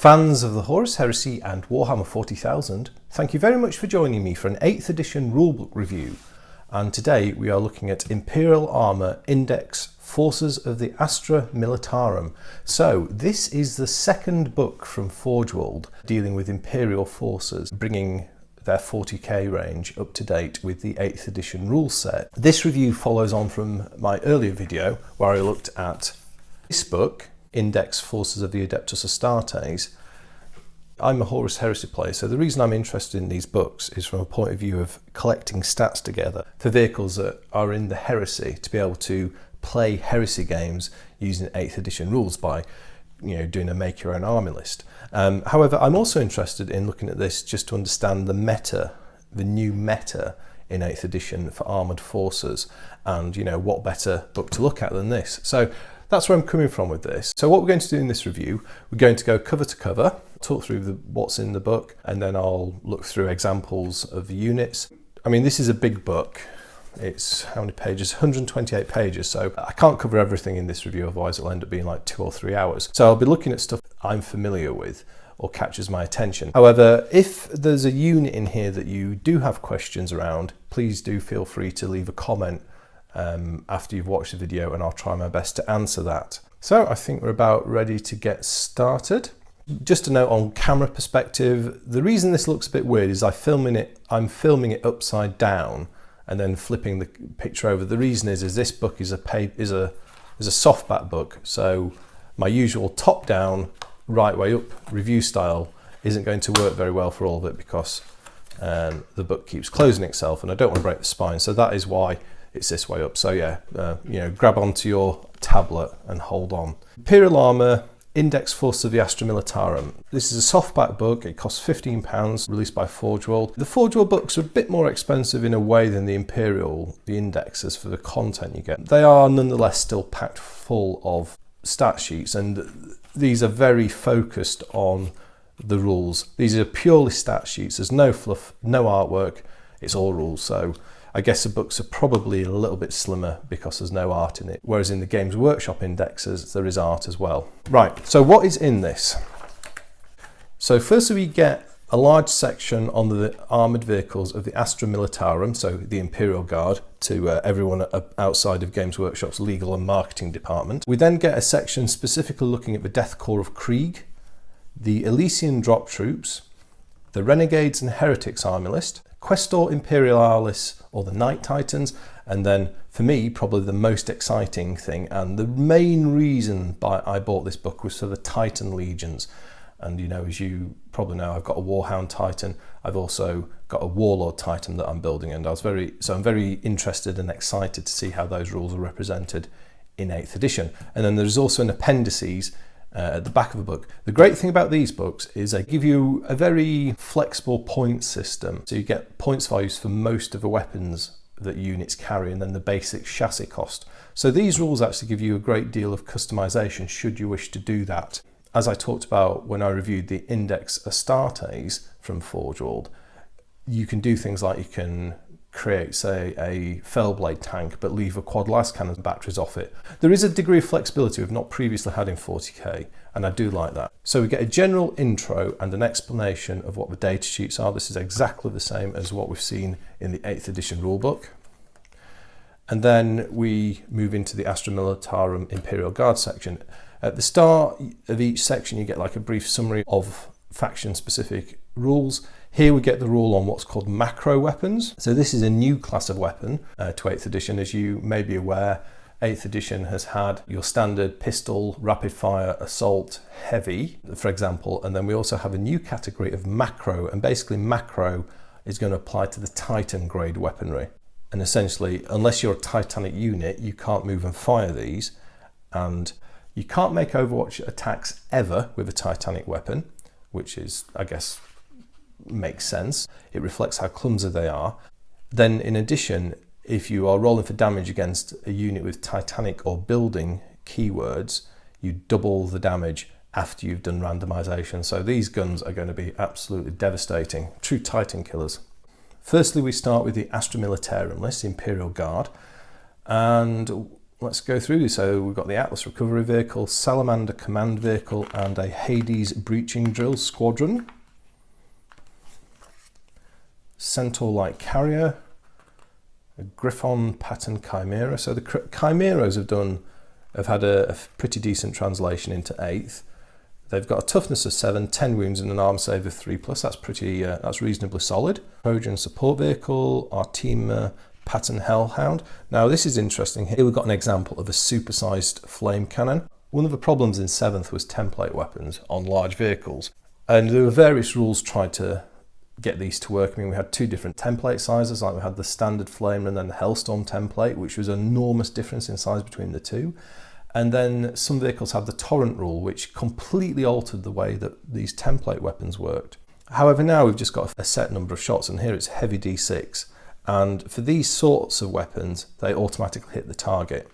Fans of the Horus Heresy and Warhammer 40,000, thank you very much for joining me for an 8th edition rulebook review. And today we are looking at Imperial Armour Index Forces of the Astra Militarum. So this is the second book from Forge World dealing with Imperial forces, bringing their 40k range up to date with the 8th edition rule set. This review follows on from my earlier video where I looked at this book, Index Forces of the Adeptus Astartes. I'm a Horus Heresy player, so the reason I'm interested in these books is from a point of view of collecting stats together for vehicles that are in the Heresy, to be able to play Heresy games using 8th edition rules by doing a make your own army list. However, I'm also interested in looking at this just to understand the meta, the new meta in 8th edition for armoured forces, and what better book to look at than this. So that's where I'm coming from with this. So what we're going to do in this review, we're going to go cover to cover, talk through what's in the book, and then I'll look through examples of the units. I mean, this is a big book. It's how many pages? 128 pages. So I can't cover everything in this review, otherwise it'll end up being like 2 or 3 hours. So I'll be looking at stuff I'm familiar with or catches my attention. However, if there's a unit in here that you do have questions around, please do feel free to leave a comment after you've watched the video, and I'll try my best to answer that. So I think we're about ready to get started. Just a note on camera perspective, the reason this looks a bit weird is I'm filming it upside down and then flipping the picture over. The reason is this book is a softback book, so my usual top down, right way up review style isn't going to work very well for all of it, because the book keeps closing itself and I don't want to break the spine, so that is why it's this way up. So yeah, grab onto your tablet and hold on. Imperial Armour Index Forces of the Astra Militarum. This is a softback book. It costs £15, released by Forge World. The Forge World books are a bit more expensive in a way than the indexes for the content you get. They are nonetheless still packed full of stat sheets, and these are very focused on the rules. These are purely stat sheets. There's no fluff, no artwork. It's all rules. So I guess the books are probably a little bit slimmer because there's no art in it, whereas in the Games Workshop indexes there is art as well. Right, so what is in this? So firstly we get a large section on the armoured vehicles of the Astra Militarum, so the Imperial Guard, to everyone outside of Games Workshop's legal and marketing department. We then get a section specifically looking at the Death Korps of Krieg, the Elysian drop troops, the Renegades and Heretics army list, Questoris Imperialis, or the Knight Titans, and then for me probably the most exciting thing, and the main reason I bought this book, was for the Titan Legions. And as you probably know, I've got a Warhound Titan. I've also got a Warlord Titan that I'm building, and I'm very interested and excited to see how those rules are represented in 8th edition. And then there's also an appendices at the back of the book. The great thing about these books is they give you a very flexible point system. So you get points values for most of the weapons that units carry, and then the basic chassis cost. So these rules actually give you a great deal of customization should you wish to do that. As I talked about when I reviewed the Index Astartes from Forge World, you can do things like you can create, say, a Fellblade tank but leave a quad lascannon batteries off it. There is a degree of flexibility we've not previously had in 40k, and I do like that. So we get a general intro and an explanation of what the data sheets are. This is exactly the same as what we've seen in the 8th edition rulebook. And then we move into the Astra Militarum Imperial Guard section. At the start of each section you get like a brief summary of faction specific rules. Here we get the rule on what's called macro weapons. So this is a new class of weapon to 8th edition. As you may be aware, 8th edition has had your standard pistol, rapid fire, assault, heavy, for example, and then we also have a new category of macro, and basically macro is going to apply to the Titan grade weaponry. And essentially, unless you're a Titanic unit, you can't move and fire these, and you can't make Overwatch attacks ever with a Titanic weapon, which is, I guess, makes sense. It reflects how clumsy they are. Then in addition, if you are rolling for damage against a unit with Titanic or building keywords, you double the damage after you've done randomization. So these guns are going to be absolutely devastating, true Titan killers. Firstly, we start with the Astra Militarum list, Imperial Guard, and let's go through these. So we've got the Atlas Recovery Vehicle, Salamander Command Vehicle, and a Hades Breaching Drill Squadron. Centaur Light Carrier, a Griffon Pattern Chimera. So the Chimeras have had a pretty decent translation into 8th. They've got a toughness of 7, 10 wounds, and an arm save of 3+. That's reasonably solid. Trojan Support Vehicle, Artima Pattern Hellhound. Now this is interesting. Here we've got an example of a supersized flame cannon. One of the problems in 7th was template weapons on large vehicles, and there were various rules tried to get these to work. I mean, we had 2 different template sizes, like we had the standard flame and then the Hellstorm template, which was an enormous difference in size between the 2. And then some vehicles had the torrent rule, which completely altered the way that these template weapons worked. However, now we've just got a set number of shots, and here it's heavy D6. And for these sorts of weapons, they automatically hit the target.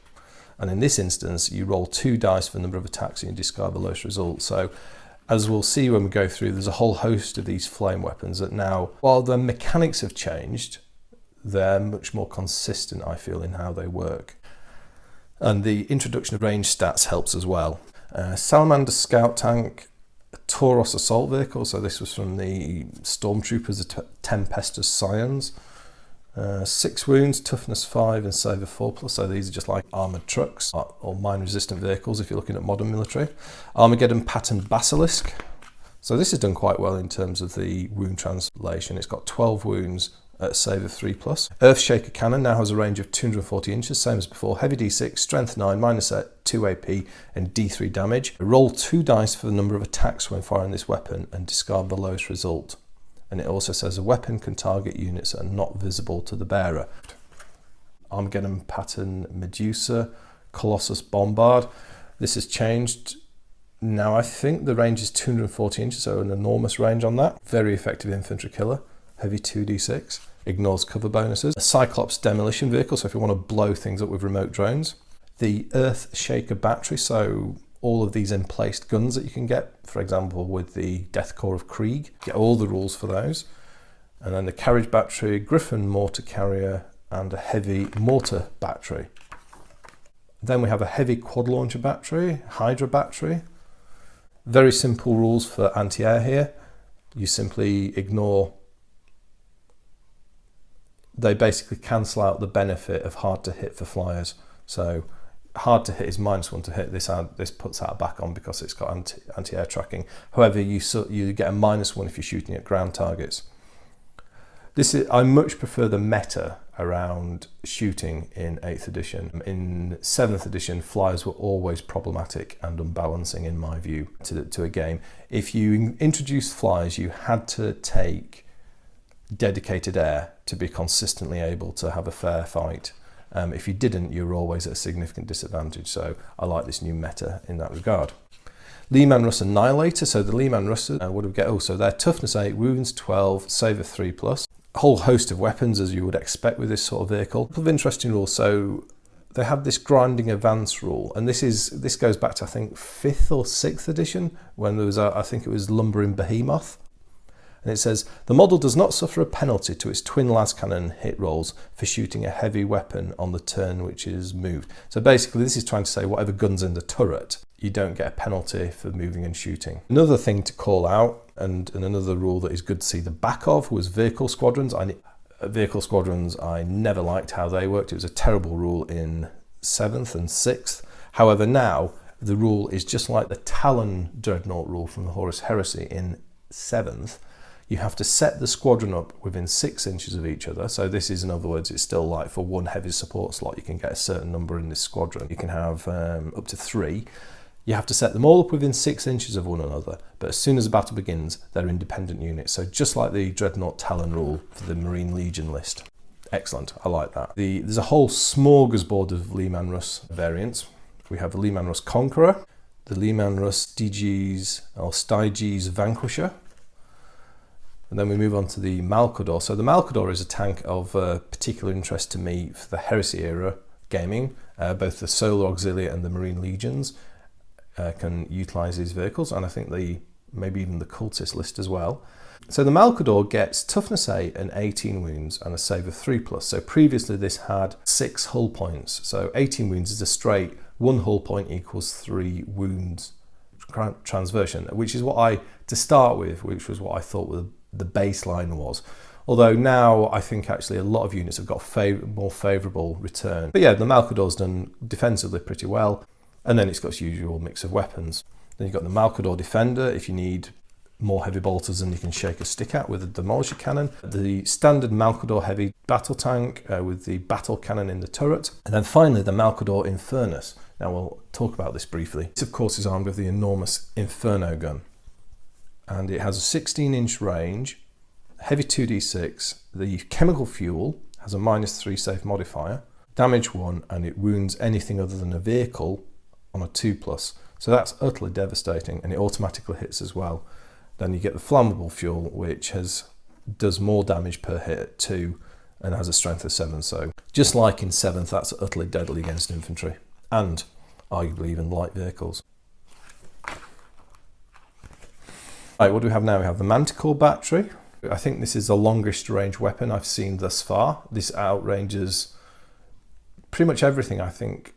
And in this instance, you roll 2 dice for the number of attacks and you discard the lowest result. So as we'll see when we go through, there's a whole host of these flame weapons that now, while the mechanics have changed, they're much more consistent, I feel, in how they work. And the introduction of range stats helps as well. Salamander Scout Tank, a Tauros Assault Vehicle. So this was from the Stormtroopers, the Tempestus Scions. 6 wounds, toughness 5 and save of 4+. So these are just like armoured trucks or mine resistant vehicles if you're looking at modern military. Armageddon Pattern Basilisk. So this is done quite well in terms of the wound translation. It's got 12 wounds at a save of 3+. Earthshaker Cannon now has a range of 240 inches, same as before. Heavy D6, strength 9, minus 2 AP and D3 damage. Roll 2 dice for the number of attacks when firing this weapon and discard the lowest result. And it also says a weapon can target units that are not visible to the bearer. Armageddon Pattern Medusa, Colossus Bombard. This has changed. Now I think the range is 240 inches, so an enormous range on that. Very effective infantry killer. Heavy 2d6. Ignores cover bonuses. A Cyclops Demolition Vehicle, so if you want to blow things up with remote drones. The Earthshaker Battery, so all of these emplaced guns that you can get, for example, with the Death Korps of Krieg. Get all the rules for those. And then the Carriage Battery, Griffon Mortar Carrier, and a Heavy Mortar Battery. Then we have a Heavy Quad Launcher Battery, Hydra Battery. Very simple rules for anti-air here. You simply ignore. They basically cancel out the benefit of hard to hit for flyers. So hard to hit is -1 to hit. This puts that back on because it's got anti-air tracking. However, you get a -1 if you're shooting at ground targets. I much prefer the meta around shooting in 8th edition. In 7th edition, flyers were always problematic and unbalancing in my view to a game. If you introduced flyers, you had to take dedicated air to be consistently able to have a fair fight. If you didn't, you were always at a significant disadvantage. So I like this new meta in that regard. Leeman Russ Annihilator. So the Leeman Russ so their toughness 8, wounds 12, save of 3+. A whole host of weapons as you would expect with this sort of vehicle. A couple of interesting rules. So they have this grinding advance rule, and this goes back to I think 5th or 6th edition when there was I think it was Lumbering Behemoth. And it says, the model does not suffer a penalty to its twin lascannon hit rolls for shooting a heavy weapon on the turn which is moved. So basically this is trying to say whatever gun's in the turret, you don't get a penalty for moving and shooting. Another thing to call out, and another rule that is good to see the back of, was vehicle squadrons. Vehicle squadrons, I never liked how they worked. It was a terrible rule in 7th and 6th. However, now the rule is just like the Talon Dreadnought rule from the Horus Heresy in 7th. You have to set the squadron up within 6 inches of each other. So this is, in other words, it's still like for one heavy support slot, you can get a certain number in this squadron. You can have up to 3. You have to set them all up within 6 inches of one another. But as soon as the battle begins, they're independent units. So just like the Dreadnought Talon rule for the Marine Legion list. Excellent, I like that. There's a whole smorgasbord of Leeman Russ variants. We have the Leeman Russ Conqueror, the Leeman Russ Styges or Styges Vanquisher. And then we move on to the Malcador. So the Malcador is a tank of particular interest to me for the Heresy era gaming. Both the Solar Auxilia and the Marine Legions can utilise these vehicles, and I think the maybe even the cultist list as well. So the Malcador gets toughness 8 and 18 wounds and a save of 3+. So previously this had 6 hull points. So 18 wounds is a straight 1 hull point equals 3 wounds transversion, which is what to start with, which was what I thought the baseline was. Although now I think actually a lot of units have got more favourable return. But yeah, the Malcador's done defensively pretty well. And then it's got its usual mix of weapons. Then you've got the Malcador Defender if you need more heavy bolters than you can shake a stick at with a demolisher cannon. The standard Malcador heavy battle tank with the battle cannon in the turret. And then finally the Malcador Infernus. Now we'll talk about this briefly. This of course is armed with the enormous Inferno gun. And it has a 16-inch range, heavy 2d6. The chemical fuel has a -3 safe modifier, damage 1, and it wounds anything other than a vehicle on a 2+. So that's utterly devastating, and it automatically hits as well. Then you get the flammable fuel, which does more damage per hit at 2 and has a strength of 7. So just like in 7th, that's utterly deadly against infantry and arguably even light vehicles. Right, what do we have now? We have the Manticore battery. I think this is the longest range weapon I've seen thus far. This outranges pretty much everything, I think,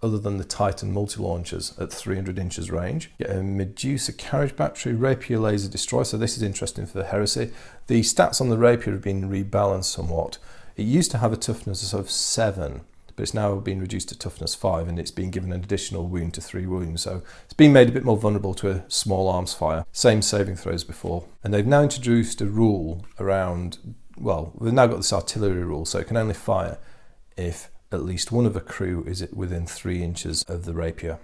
other than the Titan multi-launchers at 300 inches range. Get a Medusa carriage battery, rapier laser destroy. So this is interesting for the Heresy. The stats on the rapier have been rebalanced somewhat. It used to have a toughness of 7, but it's now been reduced to toughness 5, and it's been given an additional wound to 3 wounds. So it's been made a bit more vulnerable to a small arms fire. Same saving throws before. And they've now introduced a rule around, well, they've now got this artillery rule, so it can only fire if at least one of the crew is within 3 inches of the rapier.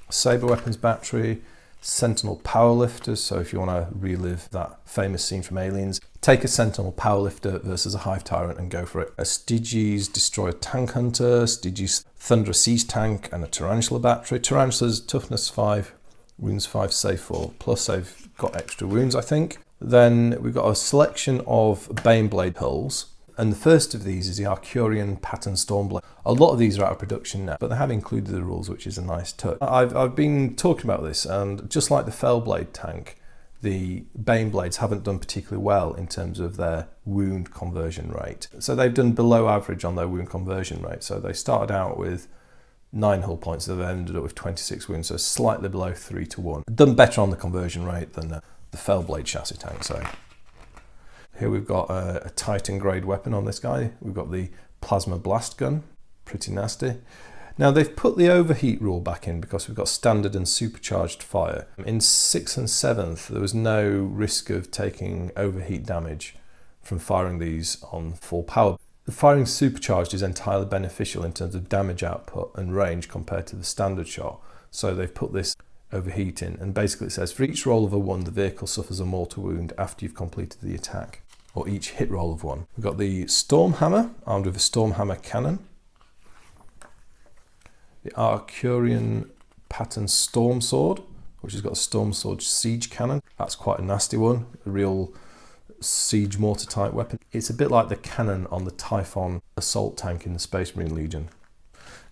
Saber weapons battery, Sentinel powerlifters, so if you want to relive that famous scene from Aliens, take a Sentinel powerlifter versus a Hive Tyrant and go for it. A Styges Destroyer Tank Hunter, Styges Thunder Siege Tank, and a Tarantula battery. Tarantula's toughness 5, wounds 5, save 4, plus they've got extra wounds I think. Then we've got a selection of Baneblade hulls. And the first of these is the Arcurian Pattern Stormblade. A lot of these are out of production now, but they have included the rules, which is a nice touch. I've been talking about this, and just like the Fellblade tank, the Baneblades haven't done particularly well in terms of their wound conversion rate. So they've done below average on their wound conversion rate. So they started out with 9 hull points, so they ended up with 26 wounds, so slightly below 3 to 1. Done better on the conversion rate than the Fellblade chassis tank, so. Here we've got a Titan grade weapon on this guy. We've got the Plasma Blast Gun, pretty nasty. Now they've put the overheat rule back in because we've got standard and supercharged fire. In 6th and 7th, there was no risk of taking overheat damage from firing these on full power. The firing supercharged is entirely beneficial in terms of damage output and range compared to the standard shot. So they've put this overheat in, and basically it says for each roll of a 1, the vehicle suffers a mortal wound after you've completed the attack, or each hit roll of 1. We've got the Stormhammer, armed with a Stormhammer cannon. The Arcurian Pattern Storm Sword, which has got a Storm Sword siege cannon. That's quite a nasty one, a real siege mortar type weapon. It's a bit like the cannon on the Typhon assault tank in the Space Marine Legion.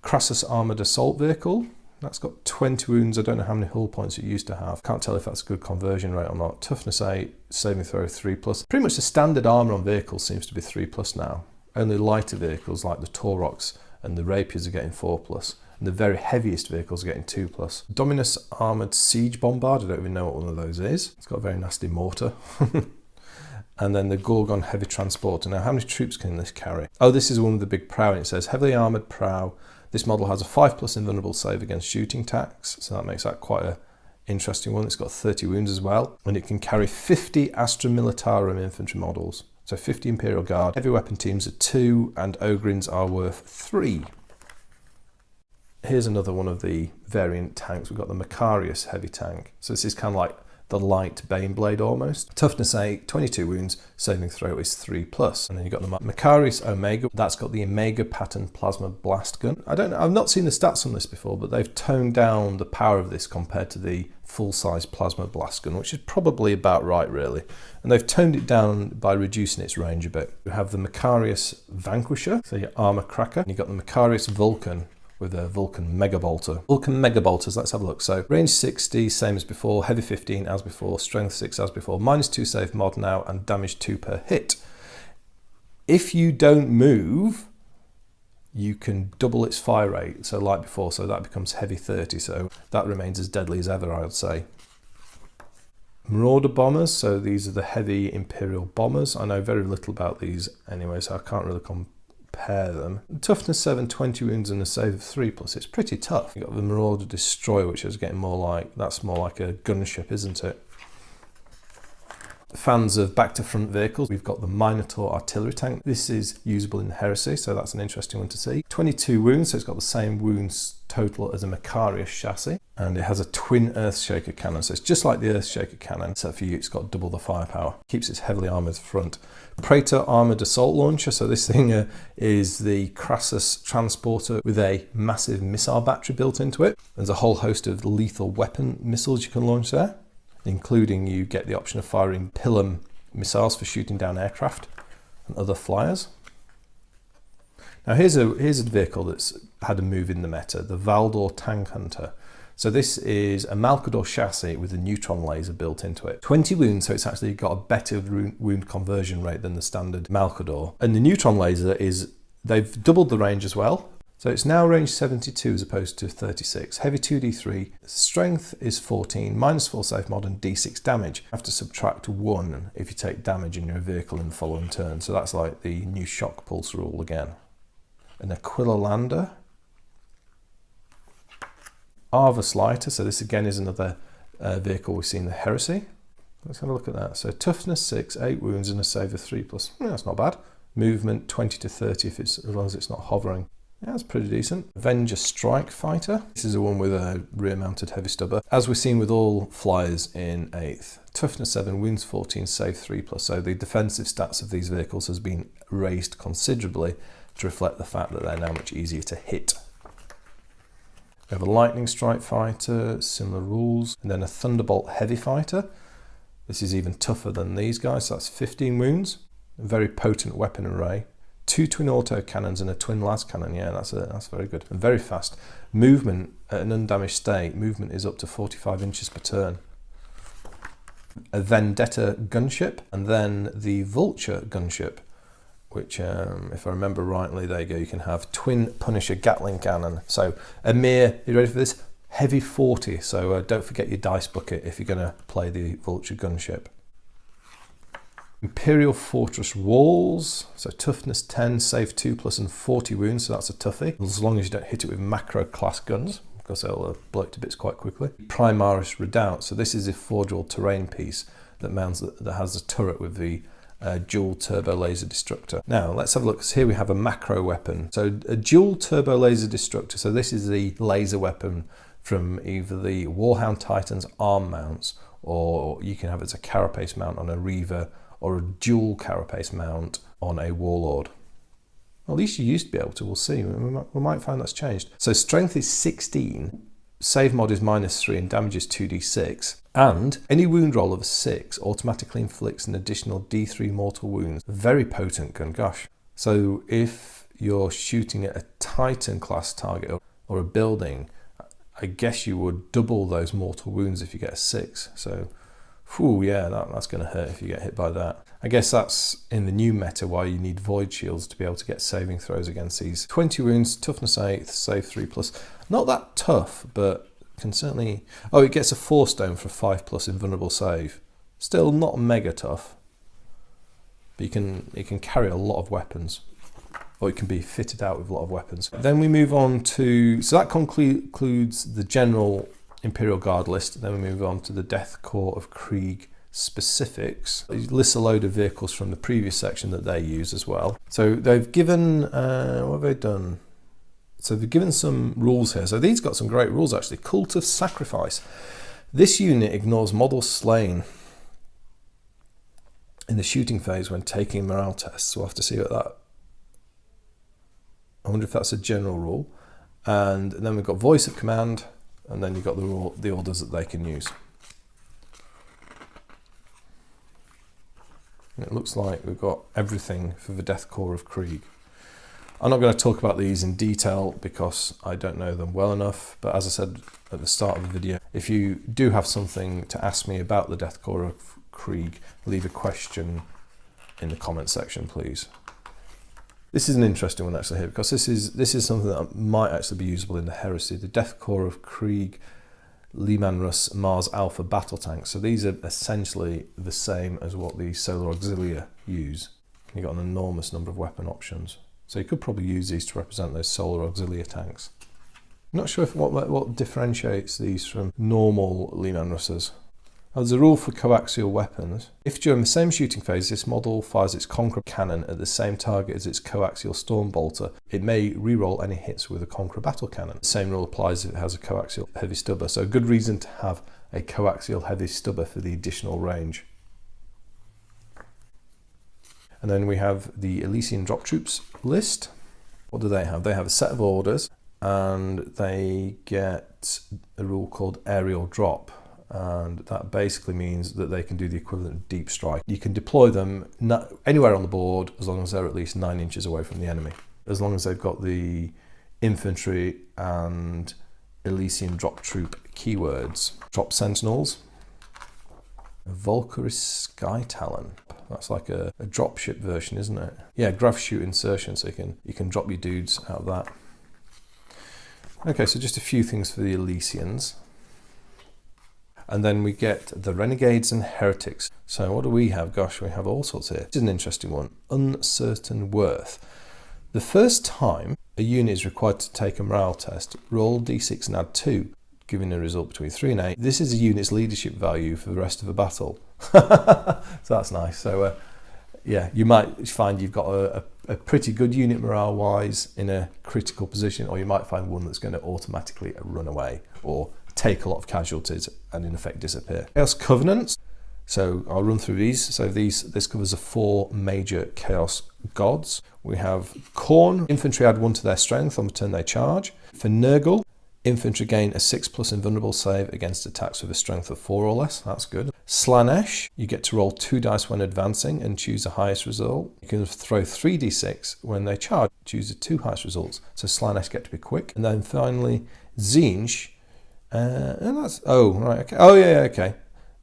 Crassus Armoured Assault Vehicle. That's got 20 wounds. I don't know how many hull points it used to have. Can't tell if that's a good conversion rate or not. Toughness 8, saving throw 3+. Pretty much the standard armour on vehicles seems to be 3+ now. Only lighter vehicles like the Taurochs and the Rapiers are getting 4+. And the very heaviest vehicles are getting 2+. Dominus Armoured Siege Bombard. I don't even know what one of those is. It's got a very nasty mortar. And then the Gorgon Heavy Transporter. Now, how many troops can this carry? Oh, this is one with the big prow, and it says heavily armoured prow. This model has a 5+ invulnerable save against shooting attacks, so that makes that quite an interesting one. It's got 30 wounds as well, and it can carry 50 Astra Militarum infantry models, so 50 Imperial Guard. Heavy weapon teams are 2, and Ogryns are worth 3. Here's another one of the variant tanks. We've got the Macarius heavy tank. So this is kind of like the light Baneblade almost. Toughness 8, 22 wounds, saving throw is 3+. And then you've got the Macarius Omega. That's got the Omega Pattern Plasma Blast Gun. I don't know, I've not seen the stats on this before, but they've toned down the power of this compared to the full-size Plasma Blast Gun, which is probably about right, really. And they've toned it down by reducing its range a bit. We have the Macarius Vanquisher, so your armor cracker. And you've got the Macarius Vulcan, with a Vulcan Mega Bolter. Vulcan Mega Bolters, let's have a look. So range 60, same as before, heavy 15 as before, strength 6 as before, -2 save mod now, and damage 2 per hit. If you don't move, you can double its fire rate, so like before, so that becomes heavy 30, so that remains as deadly as ever, I would say. Marauder bombers, so these are the heavy Imperial bombers. I know very little about these anyway, so I can't really compare them. Toughness 7, 20 wounds and a save of 3+. It's pretty tough. You've got the Marauder Destroyer, which is getting more like, that's more like a gunship, isn't it? Fans of back-to-front vehicles, we've got the Minotaur artillery tank. This is usable in Heresy, so that's an interesting one to see. 22 wounds, so it's got the same wounds total as a Macarius chassis, and it has a twin Earthshaker cannon, so it's just like the Earthshaker cannon, except for you, it's got double the firepower. Keeps its heavily armoured front. Praetor armoured assault launcher, so this thing is the Crassus transporter with a massive missile battery built into it. There's a whole host of lethal weapon missiles you can launch there, including you get the option of firing Pilum missiles for shooting down aircraft and other flyers. Now here's a vehicle that's had a move in the meta, the Valdor Tank Hunter. So this is a Malcador chassis with a neutron laser built into it. 20 wounds, so it's actually got a better wound conversion rate than the standard Malcador. And the neutron laser they've doubled the range as well. So it's now range 72 as opposed to 36. Heavy 2d3, strength is 14, -4 save mod and d6 damage. You have to subtract 1 if you take damage in your vehicle in the following turn. So that's like the new shock pulse rule again. An Aquila Lander. Arvus Lighter, so this again is another vehicle we've seen in the Heresy. Let's have a look at that. So toughness 6, 8 wounds and a save of 3+. Yeah, that's not bad. Movement 20 to 30 as long as it's not hovering. Yeah, that's pretty decent. Avenger Strike Fighter. This is the one with a rear-mounted heavy stubber. As we've seen with all flyers in 8th. Toughness 7, wounds 14, save 3+. So the defensive stats of these vehicles has been raised considerably to reflect the fact that they're now much easier to hit. We have a Lightning Strike Fighter, similar rules. And then a Thunderbolt Heavy Fighter. This is even tougher than these guys, so that's 15 wounds. A very potent weapon array. 2 twin auto cannons and a twin las cannon. Yeah, that's very good. And very fast. Movement at an undamaged state. Movement is up to 45 inches per turn. A Vendetta gunship, and then the Vulture gunship, which, if I remember rightly, there you go. You can have twin Punisher Gatling cannon. So a mere, you ready for this? Heavy 40. So don't forget your dice bucket if you're going to play the Vulture gunship. Imperial Fortress Walls, so toughness 10, save 2+, and 40 wounds, so that's a toughie, as long as you don't hit it with macro class guns, because they'll blow it to bits quite quickly. Primaris Redoubt, so this is a forgeable terrain piece that has a turret with the dual turbo laser destructor. Now let's have a look, here we have a macro weapon, so a dual turbo laser destructor, so this is the laser weapon from either the Warhound Titan's arm mounts, or you can have it as a carapace mount on a Reaver, or a dual carapace mount on a Warlord. Well, at least you used to be able to, we'll see. We might find that's changed. So strength is 16, save mod is -3 and damage is 2d6. And any wound roll of a 6 automatically inflicts an additional d3 mortal wounds. Very potent gun, gosh. So if you're shooting at a Titan class target or a building, I guess you would double those mortal wounds if you get a 6. So whew, yeah, that's going to hurt if you get hit by that. I guess that's in the new meta why you need void shields to be able to get saving throws against these. 20 wounds, toughness 8, save 3+. Not that tough, but can certainly... Oh, it gets a 4 stone for 5+ invulnerable save. Still not mega tough, but it can carry a lot of weapons. Or it can be fitted out with a lot of weapons. Then we move on to... So that concludes the general Imperial Guard list. Then we move on to the Death Korps of Krieg specifics. It lists a load of vehicles from the previous section that they use as well. So they've given, what have they done? So they've given some rules here. So these got some great rules actually. Cult of Sacrifice. This unit ignores models slain in the shooting phase when taking morale tests. We'll have to see what that... I wonder if that's a general rule. And then we've got Voice of Command, and then you've got the orders that they can use. And it looks like we've got everything for the Death Korps of Krieg. I'm not going to talk about these in detail because I don't know them well enough, but as I said at the start of the video, if you do have something to ask me about the Death Korps of Krieg, leave a question in the comment section, please. This is an interesting one actually here, because this is something that might actually be usable in the Heresy. The Death Korps of Krieg Leeman Russ Mars Alpha battle tanks. So these are essentially the same as what the Solar Auxilia use. You've got an enormous number of weapon options. So you could probably use these to represent those Solar Auxilia tanks. I'm not sure if what differentiates these from normal Leeman Russes. There's a rule for coaxial weapons. If during the same shooting phase this model fires its Conqueror cannon at the same target as its coaxial storm bolter, it may re-roll any hits with a Conqueror battle cannon. The same rule applies if it has a coaxial heavy stubber, so a good reason to have a coaxial heavy stubber for the additional range. And then we have the Elysian drop troops list. What do they have? They have a set of orders and they get a rule called aerial drop. And that basically means that they can do the equivalent of deep strike. You can deploy them anywhere on the board as long as they're at least 9 inches away from the enemy. As long as they've got the infantry and Elysian drop troop keywords. Drop sentinels. A Valkyrie Sky Talon. That's like a dropship version, isn't it? Yeah, grav shoot insertion, so you can drop your dudes out of that. Okay, so just a few things for the Elysians. And then we get the Renegades and Heretics. So what do we have? Gosh, we have all sorts here. This is an interesting one. Uncertain worth. The first time a unit is required to take a morale test, roll d6 and add 2, giving a result between 3 and 8. This is a unit's leadership value for the rest of the battle. So that's nice. So yeah, you might find you've got a pretty good unit morale-wise in a critical position, or you might find one that's going to automatically run away or take a lot of casualties and in effect disappear. Chaos Covenants. So I'll run through these. So this covers the 4 major Chaos gods. We have Khorne. Infantry add 1 to their strength on the turn they charge. For Nurgle, infantry gain a 6+ invulnerable save against attacks with a strength of 4 or less. That's good. Slanesh, you get to roll 2 dice when advancing and choose the highest result. You can throw 3d6 when they charge, choose the 2 highest results. So Slanesh get to be quick. And then finally, Tzeentch. Okay.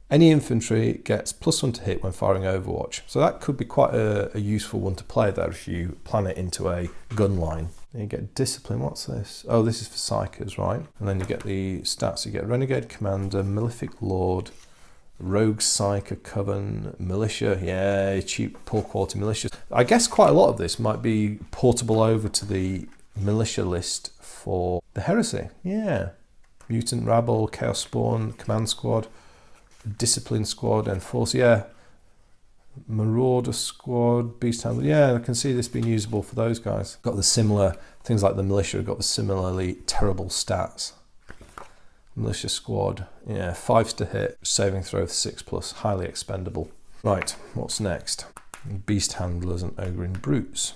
Any infantry gets +1 to hit when firing Overwatch. So that could be quite a useful one to play there if you plan it into a gun line. Then you get Discipline. What's this? Oh, this is for Psychers, right? And then you get the stats. You get Renegade Commander, Malefic Lord, Rogue Psyker Coven, Militia. Yeah, cheap, poor quality militia. I guess quite a lot of this might be portable over to the militia list for the Heresy. Yeah. Mutant Rabble, Chaos Spawn, Command Squad, Discipline Squad, Enforce, yeah. Marauder Squad, Beast Handler, yeah, I can see this being usable for those guys. Got the similar, things like the Militia have got the similarly terrible stats. Militia Squad, yeah, 5s to hit, saving throw of 6+, highly expendable. Right, what's next? Beast Handlers and Ogrin Brutes.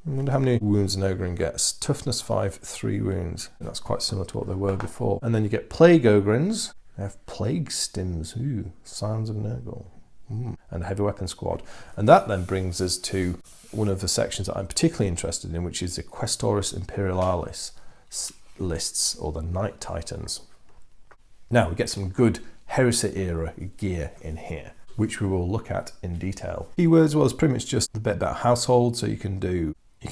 I wonder how many wounds an Ogrin gets. Toughness 5, 3 wounds. And that's quite similar to what they were before. And then you get Plague Ogrins. They have Plague Stims. Ooh, Signs of Nurgle. And a Heavy Weapon Squad. And that then brings us to one of the sections that I'm particularly interested in, which is the Questoris Imperialis lists, or the Knight Titans. Now, we get some good Heresy era gear in here, which we will look at in detail. Keywords, well, it's pretty much just a bit about household, so you can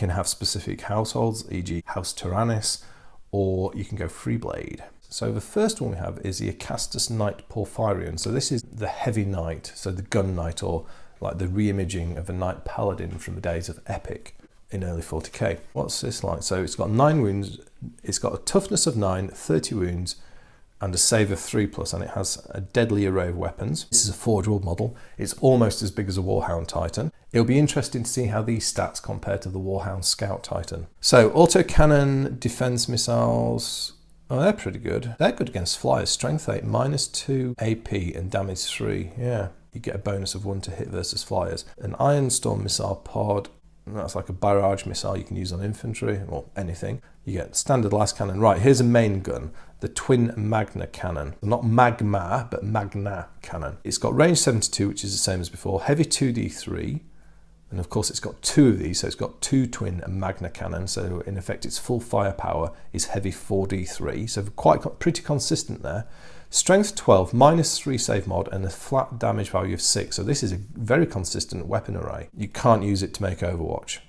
have specific households, e.g. House Tyrannus, or you can go Freeblade. So the first one we have is the Acastus Knight Porphyrion. So this is the heavy knight, so the gun knight, or like the re-imaging of a knight paladin from the days of Epic in early 40k. What's this like? So it's got 9 wounds, it's got a toughness of 9, 30 wounds, and a save of 3+, and it has a deadly array of weapons. This is a forgeable model. It's almost as big as a Warhound Titan. It'll be interesting to see how these stats compare to the Warhound Scout Titan. So autocannon, defense missiles, oh, they're pretty good. They're good against flyers. Strength 8, -2 AP and damage 3. Yeah, you get a bonus of 1 to hit versus flyers. An Iron Storm missile pod, that's like a barrage missile you can use on infantry or anything. You get standard las cannon. Right, here's a main gun, the Twin Magna Cannon. Not Magma, but Magna Cannon. It's got range 72, which is the same as before. Heavy 2d3, And of course it's got two of these, so it's got two twin Magna Cannon, so in effect its full firepower is heavy 4d3, so pretty consistent there. Strength 12, -3 save mod, and a flat damage value of 6, so this is a very consistent weapon array. You can't use it to make Overwatch.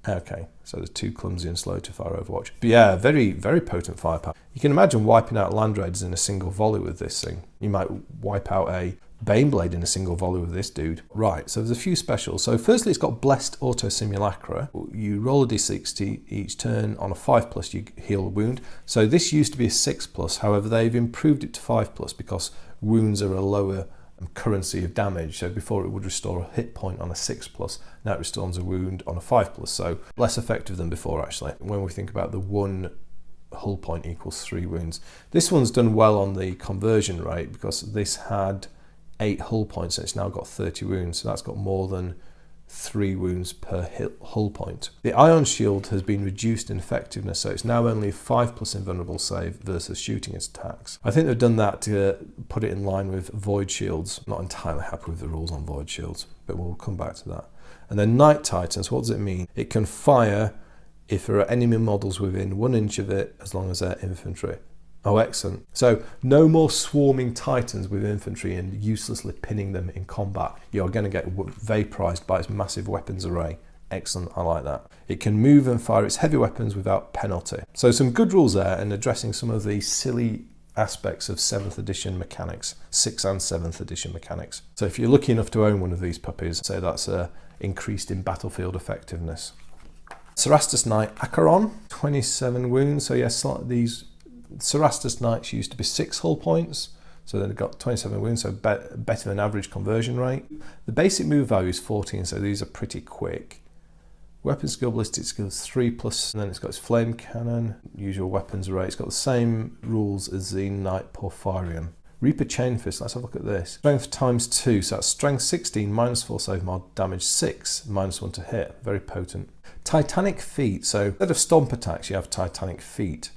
Okay, so they're too clumsy and slow to fire Overwatch. But yeah, very, very potent firepower. You can imagine wiping out Land Raiders in a single volley with this thing. You might wipe out a Baneblade in a single volley with this dude. Right, so there's a few specials. So firstly, it's got Blessed Auto Simulacra. You roll a d60 each turn. On a 5+, you heal a wound. So this used to be a 6+, however, they've improved it to 5+, because wounds are a lower currency of damage. So before it would restore a hit point on a 6+, now it restores a wound on a 5+, so less effective than before actually. When we think about the 1 hull point equals 3 wounds. This one's done well on the conversion rate, because this had 8 hull points and it's now got 30 wounds, so that's got more than 3 wounds per hull point. The Ion Shield has been reduced in effectiveness, so it's now only 5+ invulnerable save versus shooting attacks. I think they've done that to put it in line with Void Shields. Not entirely happy with the rules on Void Shields, but we'll come back to that. And then Night Titans, what does it mean? It can fire if there are enemy models within 1 inch of it, as long as they're infantry. Oh, excellent. So no more swarming Titans with infantry and uselessly pinning them in combat. You're going to get vaporized by its massive weapons array. Excellent, I like that. It can move and fire its heavy weapons without penalty. So some good rules there, and addressing some of the silly aspects of 7th edition mechanics, 6th and 7th edition mechanics. So if you're lucky enough to own one of these puppies, say that's increased in battlefield effectiveness. Cerastus Knight Acheron, 27 wounds. So yes, these Cerastus Knights used to be 6 hull points, so they've got 27 wounds, so better than average conversion rate. The basic move value is 14, so these are pretty quick. Weapon skill, ballistic skill 3+, and then it's got its flame cannon, usual weapons array. It's got the same rules as the Knight Porphyrion. Reaper Chainfist, let's have a look at this. Strength ×2, so that's strength 16, -4 save mod, damage 6, -1 to hit. Very potent. Titanic Feet, so instead of stomp attacks, you have Titanic Feet.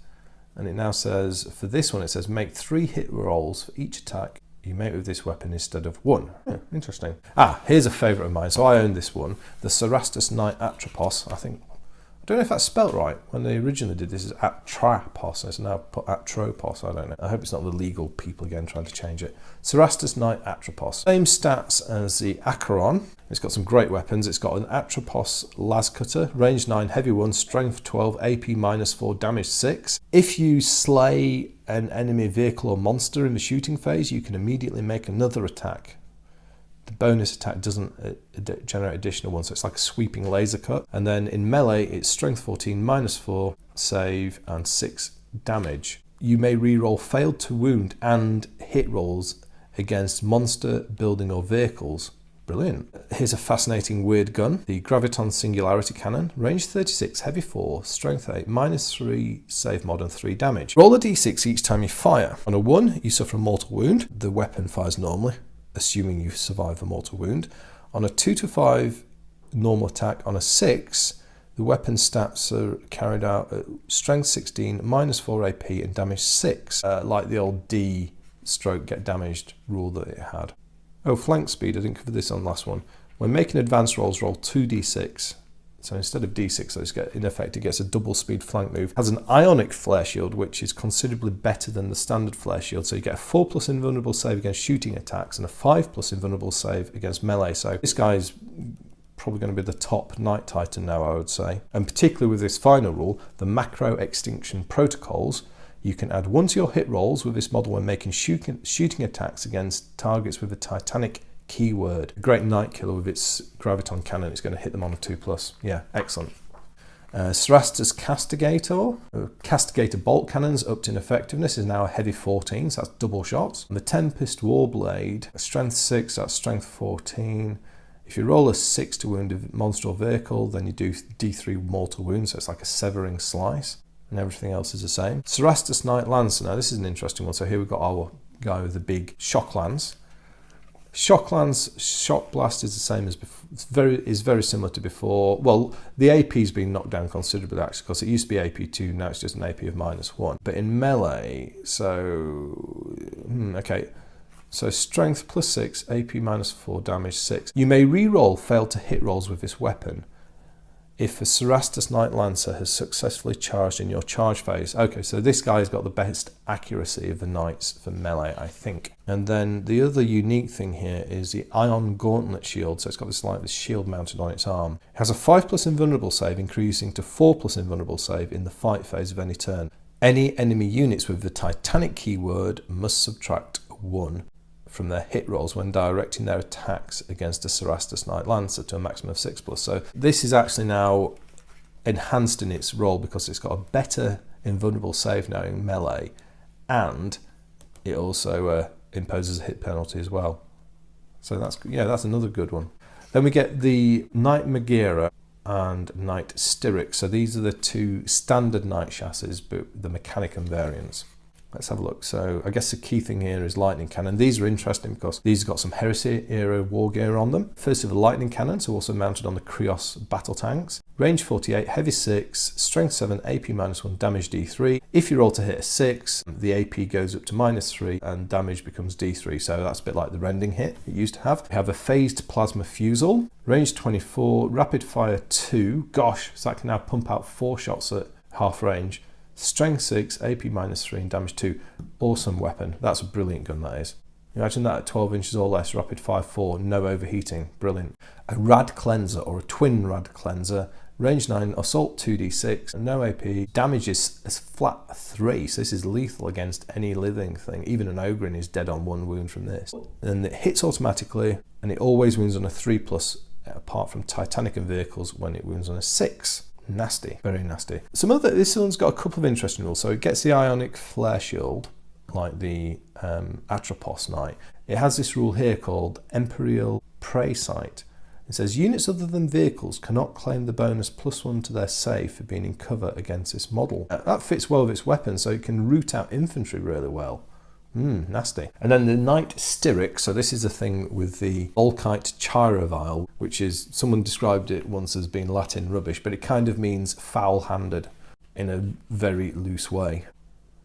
And it now says, for this one, it says make 3 hit rolls for each attack you make with this weapon instead of 1. Oh, interesting. Here's a favourite of mine. So I own this one, the Cerastus Knight Atropos. I don't know if that's spelt right. When they originally did this, is Atrapos, and it's now put Atropos. I don't know. I hope it's not the legal people again trying to change it. Cerastus Knight Atropos. Same stats as the Acheron. It's got some great weapons. It's got an Atropos Las Cutter, range 9, heavy 1, strength 12, AP -4, damage 6. If you slay an enemy vehicle or monster in the shooting phase, you can immediately make another attack. The bonus attack doesn't generate additional ones, so it's like a sweeping laser cut. And then in melee, it's strength 14, -4, save, and 6 damage. You may reroll failed to wound and hit rolls against monster, building, or vehicles. Brilliant. Here's a fascinating weird gun, the Graviton Singularity Cannon, range 36, heavy 4, strength 8, -3, save mod, and 3 damage. Roll a d6 each time you fire. On a 1, you suffer a mortal wound. The weapon fires normally, assuming you survive a mortal wound. On a 2 to 5 normal attack, on a 6, the weapon stats are carried out at strength 16, -4 AP, and damage 6, like the old D stroke get damaged rule that it had. Oh, flank speed, I didn't cover this on the last one. When making advanced rolls, roll 2d6. So instead of d6, in effect, it gets a double speed flank move. It has an ionic flare shield, which is considerably better than the standard flare shield. So you get a 4+ invulnerable save against shooting attacks and a 5+ invulnerable save against melee. So this guy's probably going to be the top Knight Titan now, I would say. And particularly with this final rule, the macro extinction protocols, you can add 1 to your hit rolls with this model when making shooting attacks against targets with a Titanic keyword. A great Night Killer with its Graviton Cannon, it's going to hit them on a 2+. Yeah, excellent. Cerastus Castigator. Castigator Bolt Cannons upped in effectiveness, is now a heavy 14, so that's double shots. And the Tempest Warblade, strength 6, that's strength 14. If you roll a 6 to wound a monster or vehicle, then you do D3 mortal wounds, so it's like a severing slice. And everything else is the same. Cerastus Knight Lancer. Now this is an interesting one. So here we've got our guy with the big shock lance. Shock lance, shock blast is the same as before. Is very similar to before. Well, the AP's been knocked down considerably actually, because it used to be AP2, now it's just an AP of -1. But in melee, so okay, So strength +6, AP -4, damage 6. You may re-roll failed to hit rolls with this weapon if a Cerastus Knight Lancer has successfully charged in your charge phase. Okay, so this guy's got the best accuracy of the knights for melee, I think. And then the other unique thing here is the Ion Gauntlet Shield. So it's got this shield mounted on its arm. It has a 5+ invulnerable save, increasing to 4+ invulnerable save in the fight phase of any turn. Any enemy units with the Titanic keyword must subtract 1 from their hit rolls when directing their attacks against a Cerastus Knight Lancer to a maximum of 6+. So this is actually now enhanced in its role because it's got a better invulnerable save now in melee, and it also imposes a hit penalty as well. So that's another good one. Then we get the Knight Megaera and Knight Styric. So these are the two standard knight chassis, but the Mechanicum variants. Let's have a look. So I guess the key thing here is lightning cannon. These are interesting because these have got some Heresy era war gear on them. First of the lightning cannons are also mounted on the Krios battle tanks. Range 48, heavy 6, strength 7, AP -1, damage D3. If you roll to hit a 6, the AP goes up to -3 and damage becomes D3. So that's a bit like the rending hit it used to have. We have a phased plasma fusel. Range 24, rapid fire 2. Gosh, so that can now pump out 4 shots at half range. Strength 6, AP -3 and damage 2. Awesome weapon. That's a brilliant gun, that is. Imagine that at 12 inches or less, rapid fire 4, no overheating. Brilliant. A rad cleanser or a twin rad cleanser. Range 9, assault 2d6, no AP. Damage is flat 3, so this is lethal against any living thing. Even an Ogrin is dead on 1 wound from this. And it hits automatically, and it always wounds on a 3+, apart from Titanicum vehicles when it wounds on a 6. Nasty, very nasty. This one's got a couple of interesting rules. So it gets the Ionic Flare Shield, like the Atropos Knight. It has this rule here called Imperial Prey Sight. It says units other than vehicles cannot claim the bonus +1 to their save for being in cover against this model. That fits well with its weapon, so it can root out infantry really well. Nasty. And then the Knight Styric, so this is a thing with the Volkite Chirovile, which is, someone described it once as being Latin rubbish, but it kind of means foul-handed in a very loose way.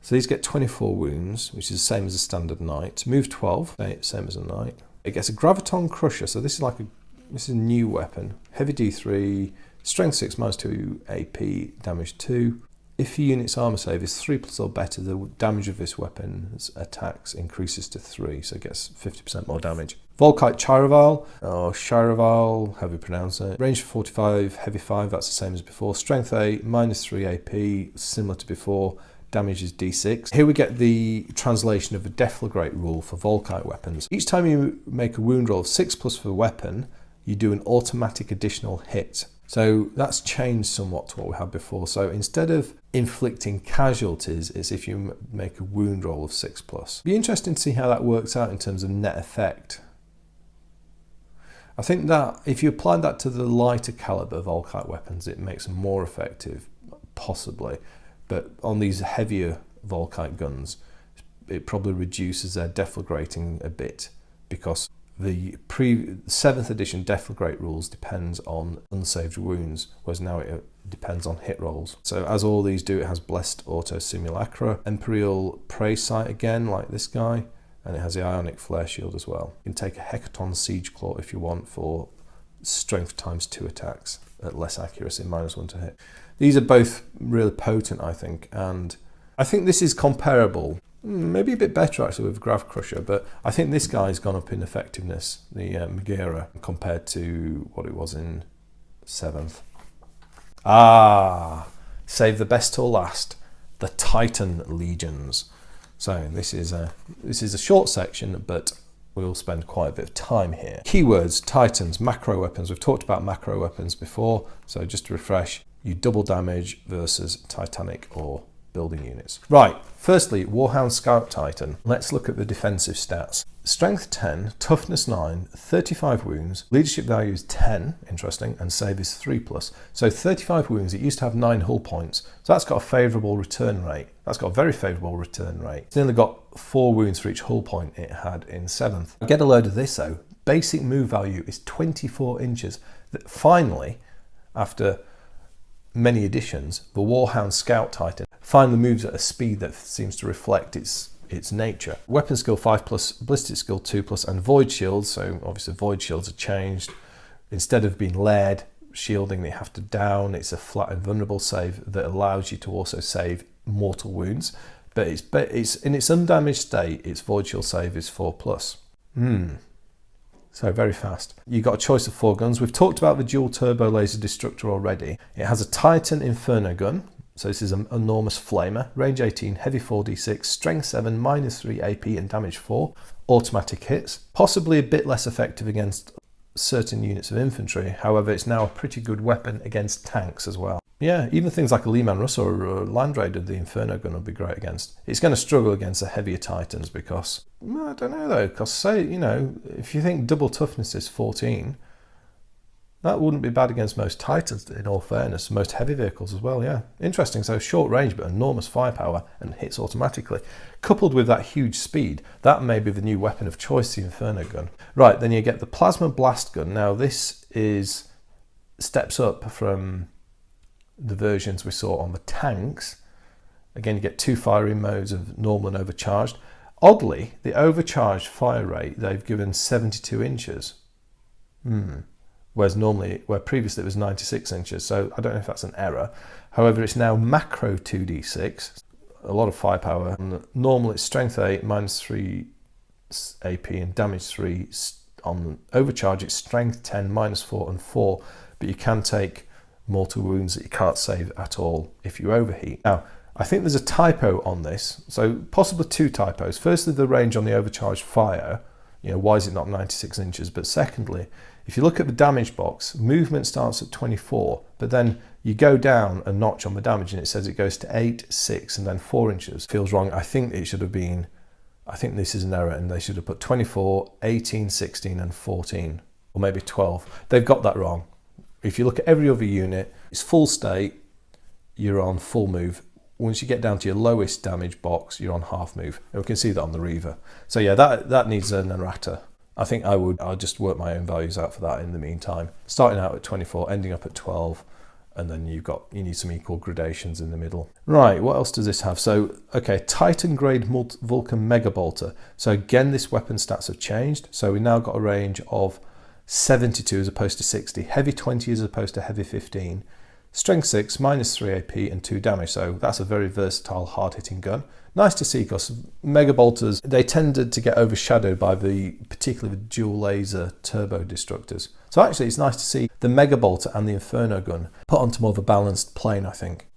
So these get 24 wounds, which is the same as a standard knight. Move 12, same as a knight. It gets a Graviton Crusher, so this is a new weapon. Heavy D3, strength 6, -2 AP, damage 2. If your unit's armor save is 3+ or better, the damage of this weapon's attacks increases to 3, so it gets 50% more damage. Volkite Chirovile, or Chirovile, however you pronounce it. Range 45, heavy 5, that's the same as before. Strength 8, -3 AP, similar to before. Damage is D6. Here we get the translation of the Deflagrate rule for Volkite weapons. Each time you make a wound roll of 6+ for the weapon, you do an automatic additional hit. So that's changed somewhat to what we had before. So instead of inflicting casualties, it's if you make a wound roll of 6+. Be interesting to see how that works out in terms of net effect. I think that if you apply that to the lighter caliber Volkite weapons, it makes them more effective, possibly. But on these heavier Volkite guns, it probably reduces their deflagrating a bit, because the 7th edition Deflagrate rules depends on unsaved wounds, whereas now it depends on hit rolls. So as all these do, it has Blessed Auto Simulacra, Imperial Prey Sight again, like this guy, and it has the Ionic Flare Shield as well. You can take a Hecaton Siege Claw if you want for strength ×2 attacks at less accuracy, -1 to hit. These are both really potent, I think, and I think this is comparable. Maybe a bit better actually with Grav Crusher, but I think this guy's gone up in effectiveness, the Megaera, compared to what it was in 7th. Save the best till last, the Titan Legions. So this is a short section, but we'll spend quite a bit of time here. Keywords: Titans, macro weapons. We've talked about macro weapons before, so just to refresh, you double damage versus Titanic or building units. Right, firstly, Warhound Scout Titan. Let's look at the defensive stats. Strength 10, toughness 9, 35 wounds, leadership value is 10, interesting, and save is 3+. So 35 wounds, it used to have 9 hull points. So that's got a favourable return rate. That's got a very favourable return rate. It's nearly got 4 wounds for each hull point it had in 7th. Get a load of this though. Basic move value is 24 inches. Finally, after many editions, the Warhound Scout Titan finally moves at a speed that seems to reflect its its nature. Weapon skill 5+, ballistic skill 2+, and void shields. So obviously void shields are changed. Instead of being layered shielding that you have to down, it's a flat invulnerable save that allows you to also save mortal wounds. But it's in its undamaged state, its void shield save is 4+. So very fast. You've got a choice of 4 guns. We've talked about the dual turbo laser destructor already. It has a Titan Inferno gun. So this is an enormous flamer. Range 18, heavy 4d6, strength 7, -3 AP and damage 4. Automatic hits. Possibly a bit less effective against certain units of infantry. However, it's now a pretty good weapon against tanks as well. Yeah, even things like a Leeman Russ or a Land Raider, the Inferno gun will be great against. It's going to struggle against the heavier Titans because, I don't know though, because say, you know, if you think double toughness is 14, that wouldn't be bad against most Titans in all fairness, most heavy vehicles as well, yeah. Interesting, so short range but enormous firepower and hits automatically. Coupled with that huge speed, that may be the new weapon of choice, the Inferno gun. Right, then you get the Plasma Blast gun. Now this is steps up from the versions we saw on the tanks. Again, you get 2 firing modes of normal and overcharged. Oddly, the overcharged fire rate, they've given 72 inches. Whereas previously it was 96 inches. So I don't know if that's an error. However, it's now macro 2d6. A lot of firepower. On normal, it's strength 8, -3 AP and damage 3. On overcharge, it's strength 10, -4 and 4. But you can take mortal wounds that you can't save at all if you overheat. Now, I think there's a typo on this, so possibly 2 typos. Firstly, the range on the overcharged fire, you know, why is it not 96 inches? But secondly, if you look at the damage box, movement starts at 24, but then you go down a notch on the damage and it says it goes to 8, 6 and then 4 inches. Feels wrong. I think it should have been, I think this is an error and they should have put 24, 18, 16 and 14, or maybe 12. They've got that wrong. If you look at every other unit, it's full state, you're on full move. Once you get down to your lowest damage box, you're on half move. And we can see that on the Reaver. So yeah, that needs an errata. I think I'll just work my own values out for that in the meantime. Starting out at 24, ending up at 12, and then you need some equal gradations in the middle. Right, what else does this have? So, okay, Titan grade Vulcan Mega Bolter. So again, this weapon stats have changed. So we now got a range of 72 as opposed to 60, heavy 20 as opposed to heavy 15, strength 6, -3 AP and 2 damage. So that's a very versatile, hard-hitting gun. Nice to see because Mega Bolters, they tended to get overshadowed by particularly the dual laser turbo destructors. So actually it's nice to see the Mega Bolter and the Inferno gun put onto more of a balanced plane, I think.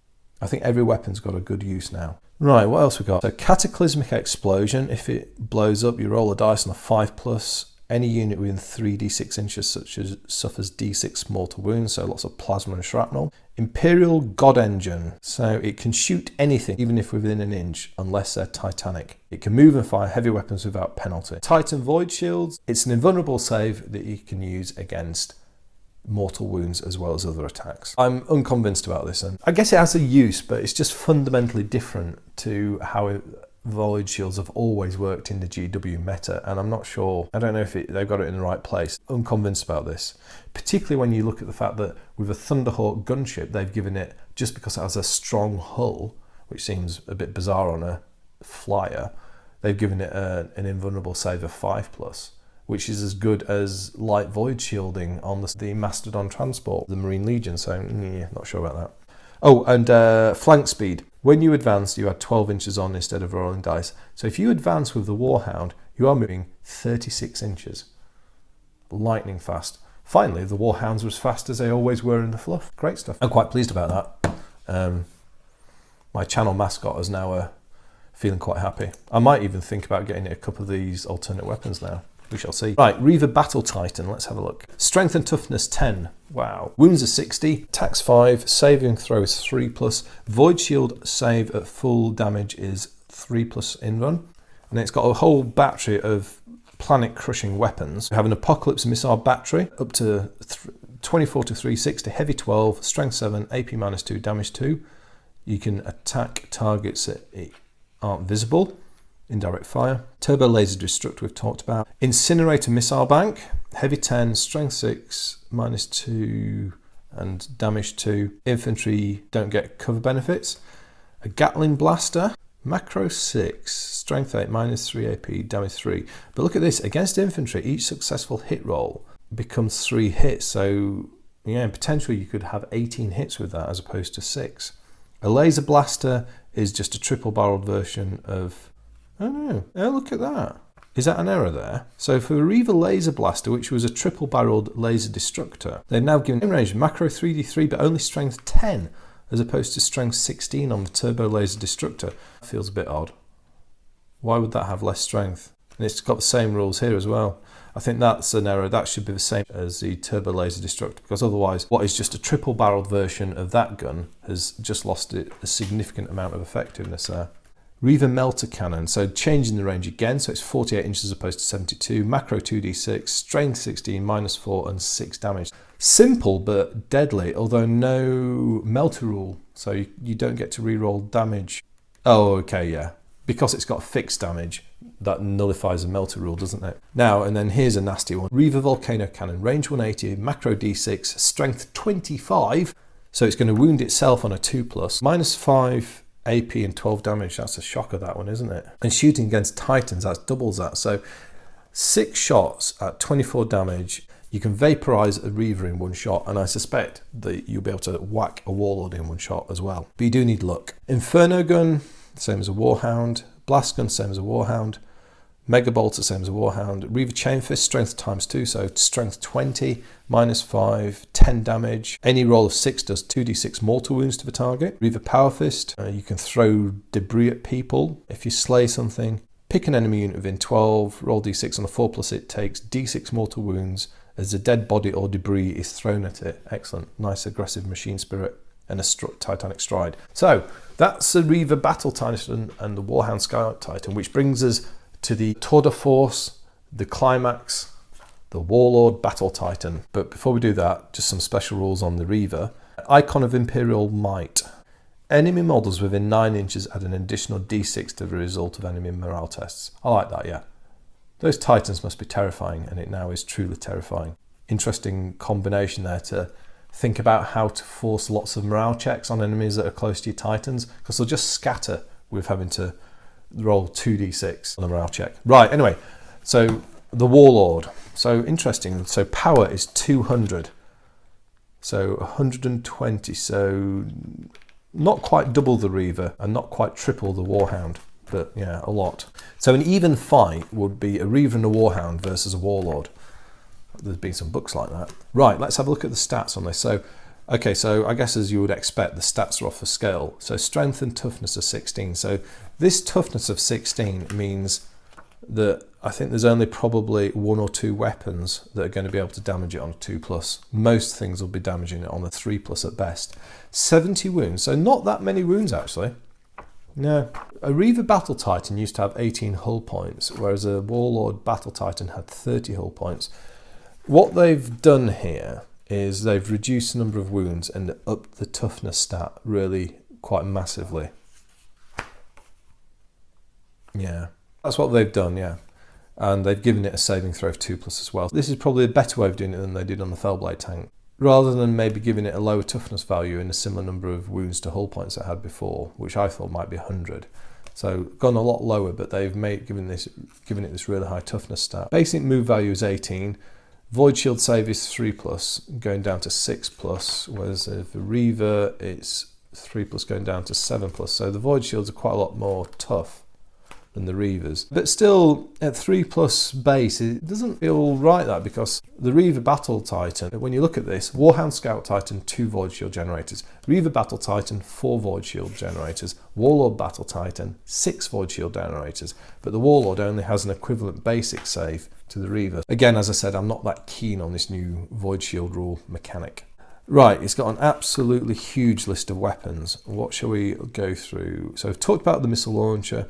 I think every weapon's got a good use now. Right, what else we got? So Cataclysmic Explosion. If it blows up, you roll a dice on a 5+. Any unit within 3d6 inches suffers d6 mortal wounds, so lots of plasma and shrapnel. Imperial God Engine, so it can shoot anything, even if within an inch, unless they're titanic. It can move and fire heavy weapons without penalty. Titan Void Shields, it's an invulnerable save that you can use against mortal wounds as well as other attacks. I'm unconvinced about this, and I guess it has a use, but it's just fundamentally different to how Void Shields have always worked in the GW meta, and I'm not sure, I don't know if they've got it in the right place. Unconvinced about this, particularly when you look at the fact that with a Thunderhawk gunship, they've given it, just because it has a strong hull, which seems a bit bizarre on a flyer, they've given it an invulnerable save of 5+, which is as good as light void shielding on the Mastodon transport, the Marine Legion, so yeah, not sure about that. Oh, and flank speed. When you advance, you add 12 inches on instead of rolling dice. So if you advance with the Warhound, you are moving 36 inches. Lightning fast. Finally, the Warhounds were as fast as they always were in the fluff. Great stuff. I'm quite pleased about that. My channel mascot is now feeling quite happy. I might even think about getting a couple of these alternate weapons now. We shall see. Right, Reaver Battle Titan, let's have a look. Strength and toughness 10, wow. Wounds are 60, attacks 5, saving throw is 3+, void shield save at full damage is 3+ in run. And it's got a whole battery of planet crushing weapons. We have an Apocalypse Missile Battery, up to 24 to 360, heavy 12, strength 7, AP -2, damage 2. You can attack targets that aren't visible. Indirect fire. Turbo laser destruct we've talked about. Incinerator missile bank. Heavy 10, strength 6, -2 and damage 2. Infantry don't get cover benefits. A Gatling blaster. Macro 6, strength 8, minus 3 AP, damage 3. But look at this, against infantry, each successful hit roll becomes 3 hits. So, yeah, potentially you could have 18 hits with that as opposed to 6. A laser blaster is just a triple-barreled version of... Oh no, oh look at that. Is that an error there? So for a Reaver laser blaster, which was a triple-barreled laser destructor, they've now given range macro 3d3 but only strength 10 as opposed to strength 16 on the turbo laser destructor. Feels a bit odd. Why would that have less strength? And it's got the same rules here as well. I think that's an error. That should be the same as the turbo laser destructor, because otherwise what is just a triple-barreled version of that gun has just lost a significant amount of effectiveness there. Reaver melter cannon, so changing the range again, so it's 48 inches as opposed to 72, macro 2d6, strength 16, minus 4 and 6 damage. Simple but deadly, although no melter rule, so you don't get to reroll damage. Oh, okay, yeah. Because it's got fixed damage, that nullifies the melter rule, doesn't it? Now, and then here's a nasty one. Reaver volcano cannon, range 180, macro d6, strength 25, so it's going to wound itself on a 2+, minus 5 AP and 12 damage. That's a shocker, that one, isn't it? And shooting against titans, that doubles that. So 6 shots at 24 damage. You can vaporize a Reaver in 1 shot, and I suspect that you'll be able to whack a Warlord in 1 shot as well. But you do need luck. Inferno gun, same as a Warhound. Blast gun, same as a Warhound. Mega bolter, same as a Warhound. Reaver chain fist, strength ×2, so strength 20, minus 5, 10 damage. Any roll of 6 does 2d6 mortal wounds to the target. Reaver power fist, you can throw debris at people if you slay something. Pick an enemy unit within 12, roll d6 on a 4+, it takes d6 mortal wounds as a dead body or debris is thrown at it. Excellent, nice aggressive machine spirit and a titanic stride. So that's the Reaver battle titan and the Warhound scout titan, which brings us to the tour de force, the climax, the Warlord battle titan. But before we do that, just some special rules on the Reaver. Icon of Imperial might. Enemy models within 9 inches add an additional d6 to the result of enemy morale tests. I like that, yeah. Those titans must be terrifying, and it now is truly terrifying. Interesting combination there to think about how to force lots of morale checks on enemies that are close to your titans, because they'll just scatter with having to roll 2d6 on a morale check. Right, anyway, so the Warlord. So interesting. So power is 200. So 120. So not quite double the Reaver and not quite triple the Warhound, but yeah, a lot. So an even fight would be a Reaver and a Warhound versus a Warlord. There's been some books like that. Right, let's have a look at the stats on this. So, okay, so I guess as you would expect, the stats are off the scale. So strength and toughness are 16. So this toughness of 16 means that I think there's only probably 1 or 2 weapons that are going to be able to damage it on a 2+. Most things will be damaging it on a 3+ at best. 70 wounds, so not that many wounds actually. No. A Reaver Battle Titan used to have 18 hull points, whereas a Warlord Battle Titan had 30 hull points. What they've done here is they've reduced the number of wounds and upped the toughness stat really quite massively. Yeah, that's what they've done, yeah. And they've given it a saving throw of 2+ as well. This is probably a better way of doing it than they did on the Fellblade tank. Rather than maybe giving it a lower toughness value and a similar number of wounds to hull points it had before, which I thought might be 100. So gone a lot lower, but they've given it this really high toughness stat. Basic move value is 18. Void Shield save is 3+, going down to 6+, whereas if a Reaver it's 3+ going down to 7+. So the Void Shields are quite a lot more tough than the Reavers. But still, at 3+ base, it doesn't feel right, that, because the Reaver Battle Titan, when you look at this, Warhound Scout Titan, 2 Void Shield generators. Reaver Battle Titan, 4 Void Shield generators. Warlord Battle Titan, 6 Void Shield generators. But the Warlord only has an equivalent basic save to the Reaver. Again, as I said, I'm not that keen on this new Void Shield rule mechanic. Right, it's got an absolutely huge list of weapons. What shall we go through? So I've talked about the missile launcher.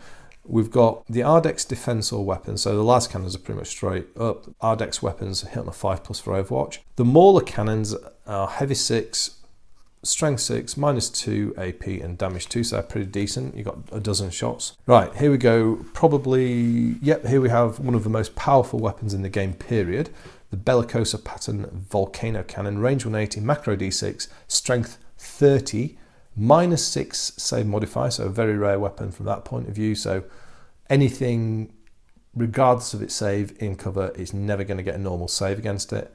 We've got the Ardex defensor weapons, so the las cannons are pretty much straight up. Ardex weapons hit on a 5+ for Overwatch. The Mauler cannons are heavy 6, strength 6, -2 AP and damage 2, so they're pretty decent. You've got a dozen shots. Right, here we go. Probably, yep, here we have one of the most powerful weapons in the game, period. The Bellicosa pattern volcano cannon, range 180, macro d6, strength 30, -6 save modifier, so a very rare weapon from that point of view. So anything, regardless of its save in cover, is never going to get a normal save against it.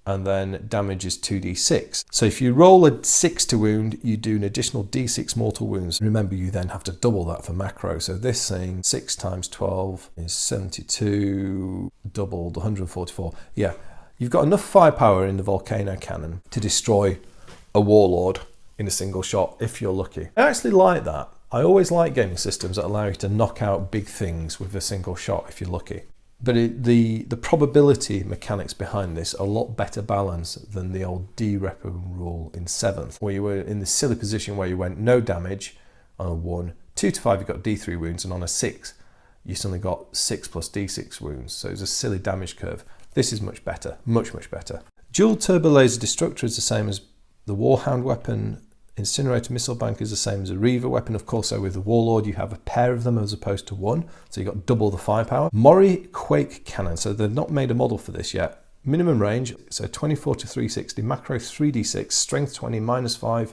And then damage is 2d6. So if you roll a 6 to wound, you do an additional d6 mortal wounds. Remember, you then have to double that for macro. So this thing, 6 times 12 is 72, doubled, 144. Yeah, you've got enough firepower in the volcano cannon to destroy a warlord in a single shot, if you're lucky. I actually like that. I always like gaming systems that allow you to knock out big things with a single shot, if you're lucky. But the probability mechanics behind this are a lot better balanced than the old D-Repo rule in 7th, where you were in this silly position where you went no damage on a 1, 2 to 5 you got D3 wounds, and on a 6 you suddenly got 6 plus D6 wounds. So it was a silly damage curve. This is much better, much better. Dual turbo laser destructor is the same as the Warhound weapon. Incinerator missile bank is the same as a Reaver weapon. Of course, so with the Warlord, you have a pair of them as opposed to one. So you've got double the firepower. Mori Quake Cannon. So they've not made a model for this yet. Minimum range, so 24 to 360. Macro 3d6. Strength 20, -5.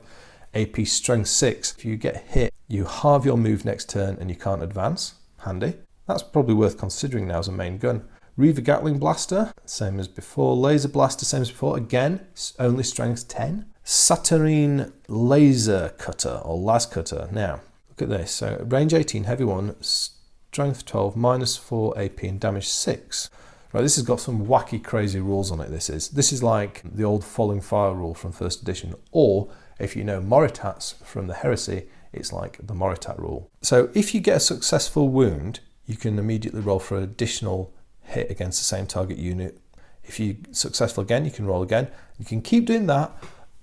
AP strength 6. If you get hit, you halve your move next turn and you can't advance. Handy. That's probably worth considering now as a main gun. Reaver Gatling Blaster, same as before. Laser Blaster, same as before. Again, only strength 10. Saturnine Laser Cutter or Las Cutter. Now, look at this. So range 18, heavy 1, strength 12, -4 AP and damage 6. Right, this has got some wacky, crazy rules on it. This is like the old Falling Fire rule from 1st edition, or if you know Moritats from the Heresy, it's like the Moritat rule. So if you get a successful wound, you can immediately roll for an additional hit against the same target unit. If you're successful again, you can roll again. You can keep doing that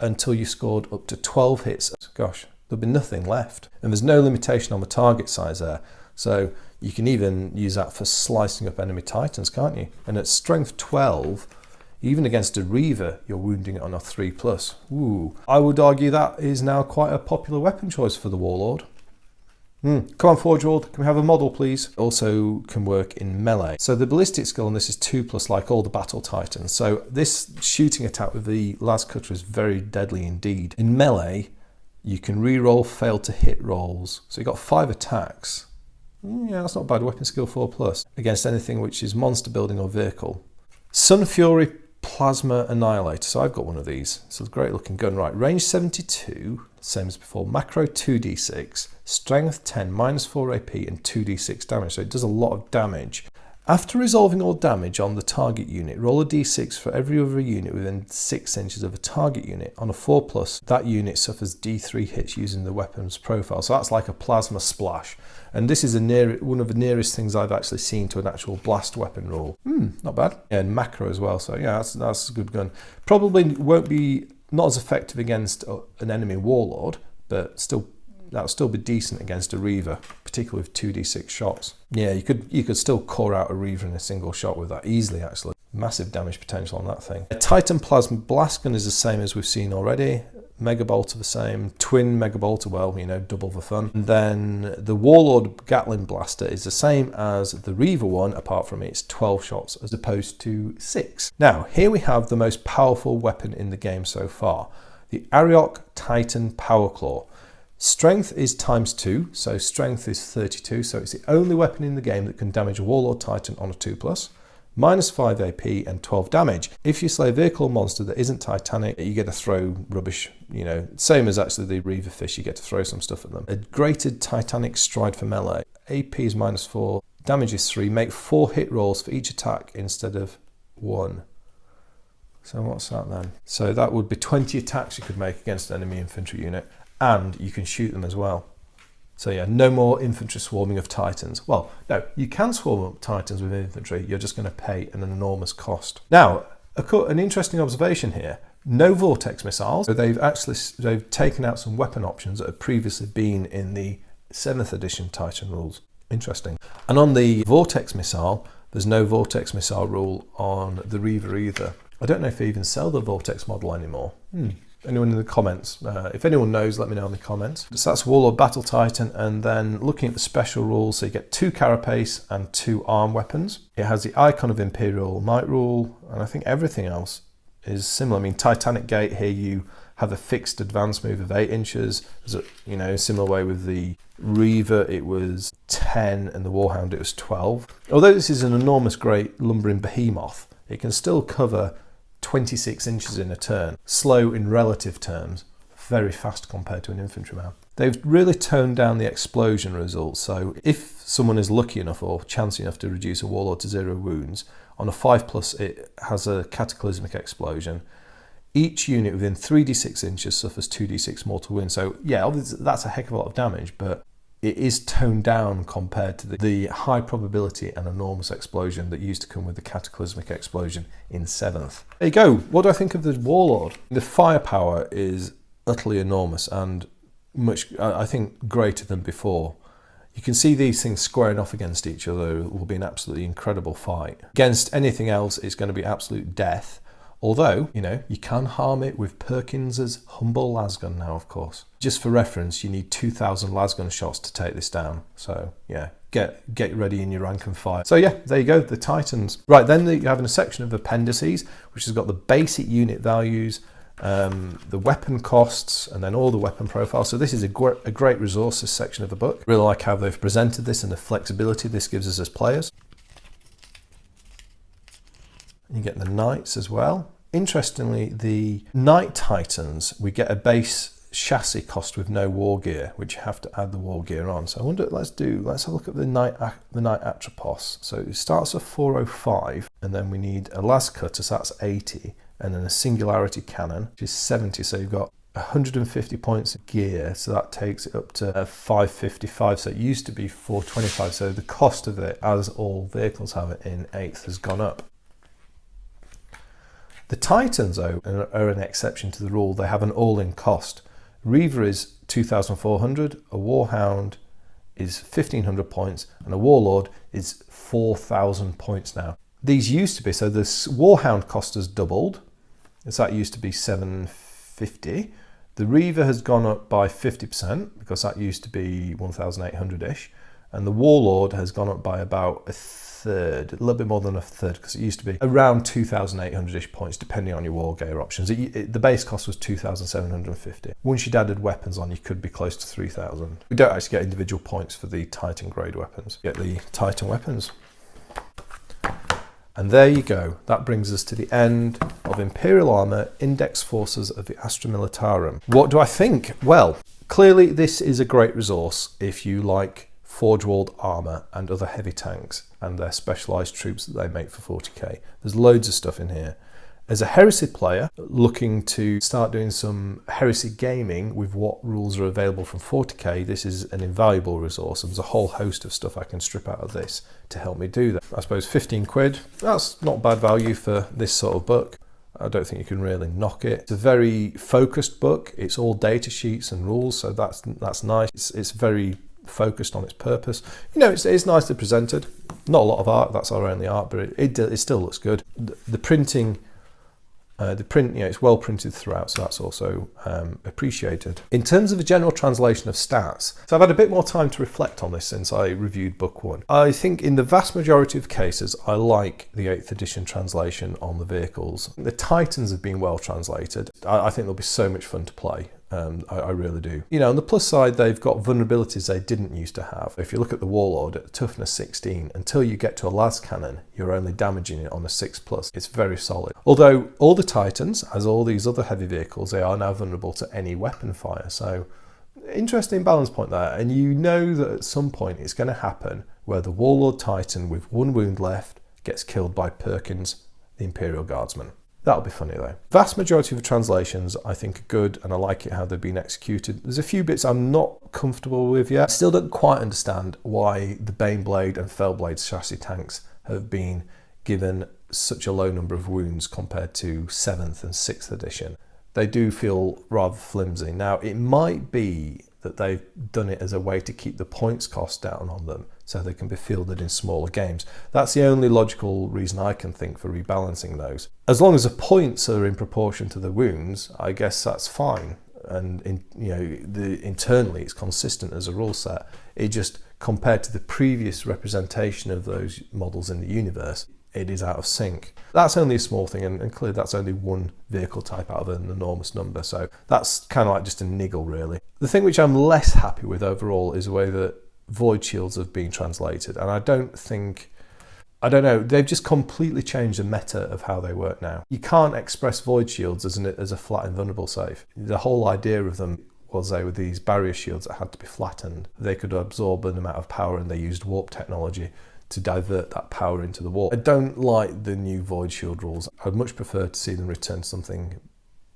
until you scored up to 12 hits. Gosh, there'll be nothing left. And there's no limitation on the target size there. So you can even use that for slicing up enemy titans, can't you? And at strength 12, even against a Reaver, you're wounding it on a 3+. Ooh, I would argue that is now quite a popular weapon choice for the Warlord. Come on, Forge World, can we have a model, please? Also can work in melee. So the ballistic skill on this is 2+, like all the battle titans. So this shooting attack with the Las Cutter is very deadly indeed. In melee, you can re-roll fail to hit rolls. So you've got 5 attacks. Yeah, that's not bad. Weapon skill 4+, against anything which is monster building or vehicle. Sun Fury Plasma Annihilator. So I've got one of these. It's a great looking gun. Right, range 72, same as before. Macro 2d6, strength 10, -4 AP and 2d6 damage. So it does a lot of damage. After resolving all damage on the target unit, roll a d6 for every other unit within 6 inches of a target unit. On a 4+, that unit suffers d3 hits using the weapon's profile. So that's like a plasma splash. And this is one of the nearest things I've actually seen to an actual blast weapon rule. Not bad. Yeah, and macro as well. So yeah, that's a good gun. Probably won't be not as effective against an enemy warlord, but still that'll still be decent against a Reaver, particularly with 2d6 shots. Yeah, you could still core out a Reaver in a single shot with that easily, actually. Massive damage potential on that thing. A Titan Plasma Blast Gun is the same as we've seen already. Megabolt are the same. Twin Megabolt, well, you know, double the fun. And then the Warlord Gatling Blaster is the same as the Reaver one, apart from it's 12 shots as opposed to 6. Now, here we have the most powerful weapon in the game so far. The Ariok Titan Power Claw. Strength is ×2, so strength is 32, so it's the only weapon in the game that can damage a Warlord Titan on a 2+, -5 AP and 12 damage. If you slay a vehicle or monster that isn't Titanic, you get to throw rubbish, you know, same as actually the Reaver fish, you get to throw some stuff at them. A Grated Titanic Stride for melee. AP is -4, damage is 3, make 4 hit rolls for each attack instead of 1. So what's that then? So that would be 20 attacks you could make against an enemy infantry unit. And you can shoot them as well. So yeah, no more infantry swarming of Titans. Well, no, you can swarm up Titans with infantry, you're just going to pay an enormous cost. Now, an interesting observation here, no vortex missiles. So they've taken out some weapon options that had previously been in the 7th edition Titan rules. Interesting. And on the vortex missile, there's no vortex missile rule on the Reaver either. I don't know if they even sell the vortex model anymore. Anyone in the comments? If anyone knows, let me know in the comments. So that's Warlord Battle Titan, and then looking at the special rules, so you get 2 carapace and 2 arm weapons. It has the Icon of Imperial Might rule, and I think everything else is similar. I mean, Titanic Gate here, you have a fixed advance move of 8 inches. You know, similar way with the Reaver, it was 10, and the Warhound, it was 12. Although this is an enormous great lumbering behemoth, it can still cover 26 inches in a turn. Slow in relative terms, very fast compared to an infantryman. They've really toned down the explosion results, so if someone is lucky enough or chancy enough to reduce a Warlord to 0 wounds, on a 5+, it has a cataclysmic explosion. Each unit within 3d6 inches suffers 2d6 mortal wounds. So yeah, obviously that's a heck of a lot of damage, but it is toned down compared to the high probability and enormous explosion that used to come with the cataclysmic explosion in 7th. There you go. What do I think of the Warlord? The firepower is utterly enormous and much, I think, greater than before. You can see these things squaring off against each other. It will be an absolutely incredible fight. Against anything else, it's going to be absolute death. Although, you know, you can harm it with Perkins's humble lasgun now, of course. Just for reference, you need 2,000 lasgun shots to take this down. So, yeah, get ready in your rank and file. So, yeah, there you go, the Titans. Right, then you have a section of appendices, which has got the basic unit values, the weapon costs, and then all the weapon profiles. So this is a great resource, this section of the book. Really like how they've presented this and the flexibility this gives us as players. You get the Knights as well. Interestingly, the Knight Titans, we get a base chassis cost with no war gear, which you have to add the war gear on. So I wonder, let's have a look at the Knight Atropos. So it starts at 405, and then we need a las cutter, so that's 80, and then a singularity cannon, which is 70. So you've got 150 points of gear, so that takes it up to 555. So it used to be 425. So the cost of it, as all vehicles have it in 8th, has gone up. The Titans, though, are an exception to the rule. They have an all-in cost. Reaver is 2,400, a Warhound is 1,500 points, and a Warlord is 4,000 points now. These used to be, so this Warhound cost has doubled, as that used to be 750. The Reaver has gone up by 50%, because that used to be 1,800-ish, and the Warlord has gone up by about a third, a little bit more than a third, because it used to be around 2,800-ish points, depending on your war gear options. The base cost was 2,750. Once you'd added weapons on, you could be close to 3,000. We don't actually get individual points for the Titan grade weapons. You get the Titan weapons. And there you go. That brings us to the end of Imperial Armour Index Forces of the Astra Militarum. What do I think? Well, clearly this is a great resource if you like forge-walled armour and other heavy tanks and their specialised troops that they make for 40k. There's loads of stuff in here. As a Heresy player looking to start doing some Heresy gaming with what rules are available from 40k, this is an invaluable resource, and there's a whole host of stuff I can strip out of this to help me do that. I suppose 15 quid, that's not bad value for this sort of book. I don't think you can really knock it. It's a very focused book. It's all data sheets and rules, so that's nice. It's very focused on its purpose. You know, it's nicely presented. Not a lot of art, that's our only art, but it still looks good. The printing, it's well printed throughout, so that's also appreciated. In terms of a general translation of stats, so I've had a bit more time to reflect on this since I reviewed book 1. I think in the vast majority of cases, I like the 8th edition translation on the vehicles. The Titans have been well translated. I think they'll be so much fun to play. I really do. You know, on the plus side, they've got vulnerabilities they didn't used to have. If you look at the Warlord at toughness 16, until you get to a las cannon, you're only damaging it on a 6+. It's very solid. Although all the Titans, as all these other heavy vehicles, they are now vulnerable to any weapon fire. So interesting balance point there. And you know that at some point it's going to happen where the Warlord Titan with 1 wound left gets killed by Perkins, the Imperial Guardsman. That'll be funny though. Vast majority of the translations I think are good, and I like it how they've been executed. There's a few bits I'm not comfortable with yet. I still don't quite understand why the Baneblade and Fellblade chassis tanks have been given such a low number of wounds compared to 7th and 6th edition. They do feel rather flimsy. Now, it might be that they've done it as a way to keep the points cost down on them so they can be fielded in smaller games. That's the only logical reason I can think for rebalancing those. As long as the points are in proportion to the wounds, I guess that's fine. And internally it's consistent as a rule set. It just, compared to the previous representation of those models in the universe, it is out of sync. That's only a small thing, and clearly that's only one vehicle type out of an enormous number, so that's kind of like just a niggle really. The thing which I'm less happy with overall is the way that void shields have been translated, and I don't know, they've just completely changed the meta of how they work now. You can't express void shields as a flat invulnerable save. The whole idea of them was they were these barrier shields that had to be flattened. They could absorb an amount of power, and they used warp technology to divert that power into the warp. I don't like the new void shield rules. I'd much prefer to see them return to something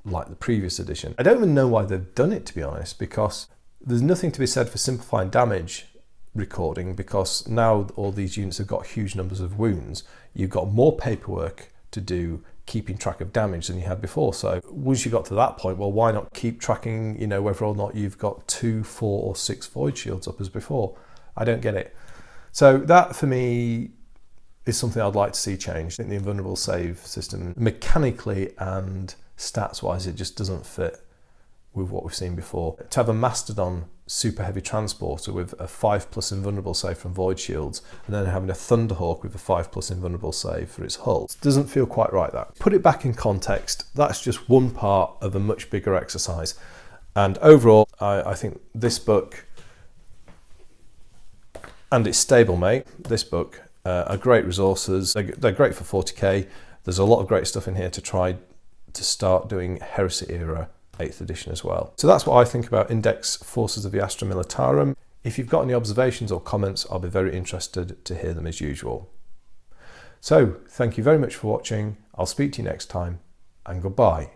like the previous edition. I don't even know why they've done it, to be honest, because there's nothing to be said for simplifying damage recording, because now all these units have got huge numbers of wounds. You've got more paperwork to do keeping track of damage than you had before. So once you got to that point, well, why not keep tracking, you know, whether or not you've got 2, 4 or 6 void shields up as before? I don't get it. So that for me is something I'd like to see changed. I think the invulnerable save system, mechanically and stats wise, it just doesn't fit with what we've seen before. To have a Mastodon super heavy transporter with a 5+ invulnerable save from void shields, and then having a Thunderhawk with a 5+ invulnerable save for its hull, doesn't feel quite right. That. Put it back in context, that's just one part of a much bigger exercise. And overall, I think this book and its stablemate, this book, are great resources. They're great for 40k. There's a lot of great stuff in here to try to start doing Heresy era 8th edition as well. So that's what I think about Index Forces of the Astra Militarum. If you've got any observations or comments, I'll be very interested to hear them as usual. So thank you very much for watching. I'll speak to you next time, and goodbye.